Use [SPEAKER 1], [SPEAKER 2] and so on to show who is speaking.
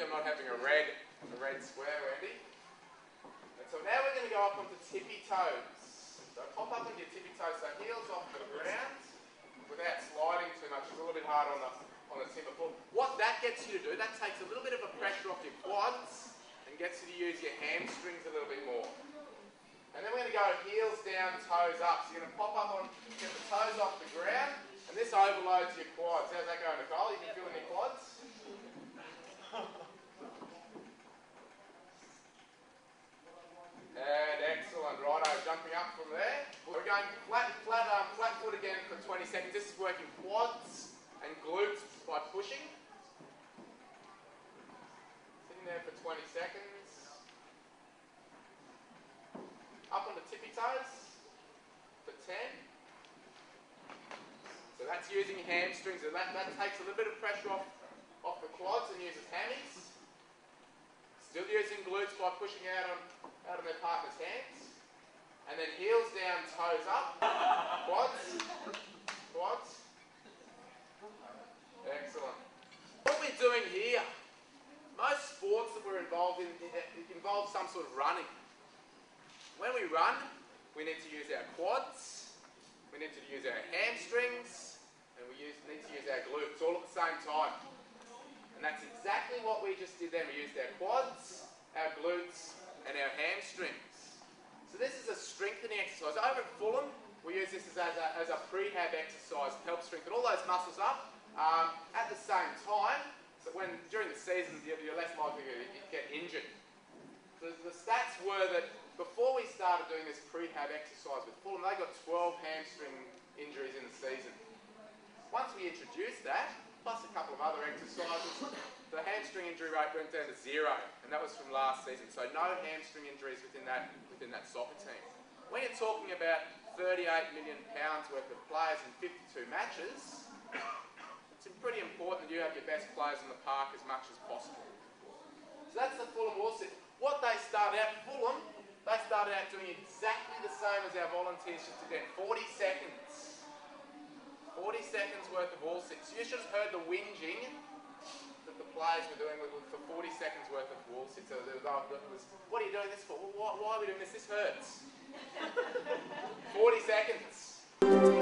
[SPEAKER 1] I'm not having a red square, Andy. And so now we're going to go up onto tippy toes. So pop up onto your tippy toes, so heels off the ground without sliding too much. It's a little bit hard on the timber floor. What that gets you to do, that takes a little bit of a pressure off your quads and gets you to use your hamstrings a little bit more. And then we're going to go heels down, toes up. So you're going to pop up on, get the toes off the ground, and this overloads your quads. How's that going, Nicole? You can feel in your quads? And excellent. Righto, jumping up from there. We're going flat foot again for 20 seconds. This is working quads and glutes by pushing. Sitting there for 20 seconds. Up on the tippy toes for 10. So that's using hamstrings. So that takes a little bit of pressure off the quads and uses hammies. Still using glutes by pushing out on their partner's hands. And then heels down, toes up. Quads. Excellent. What we're doing here, most sports that we're involved in involve some sort of running. When we run, we need to use our quads, we need to use our hamstrings, and we need to use our glutes all at the same time. And that's exactly what we just did then. We used our quads, our glutes, and our hamstrings. So this is a strengthening exercise. Over at Fulham, we use this as a prehab exercise to help strengthen all those muscles up. At the same time, so during the season, you're less likely to get injured. The stats were that before we started doing this prehab exercise with Fulham, they got 12 hamstring injuries in the season. Once we introduced that, plus a couple of other exercises, the hamstring injury rate went down to 0, and that was from last season. So no hamstring injuries within that soccer team. When you're talking about £38 million worth of players in 52 matches, it's pretty important that you have your best players in the park as much as possible. So that's the Fulham wall sit. What they started out, Fulham, they started out doing exactly the same as our volunteers just did then. 40 seconds. 40 seconds worth of wall sits. You should have heard the whinging that the players were doing for 40 seconds worth of wall sits. So what are you doing this for? Why are we doing this? This hurts. 40 seconds.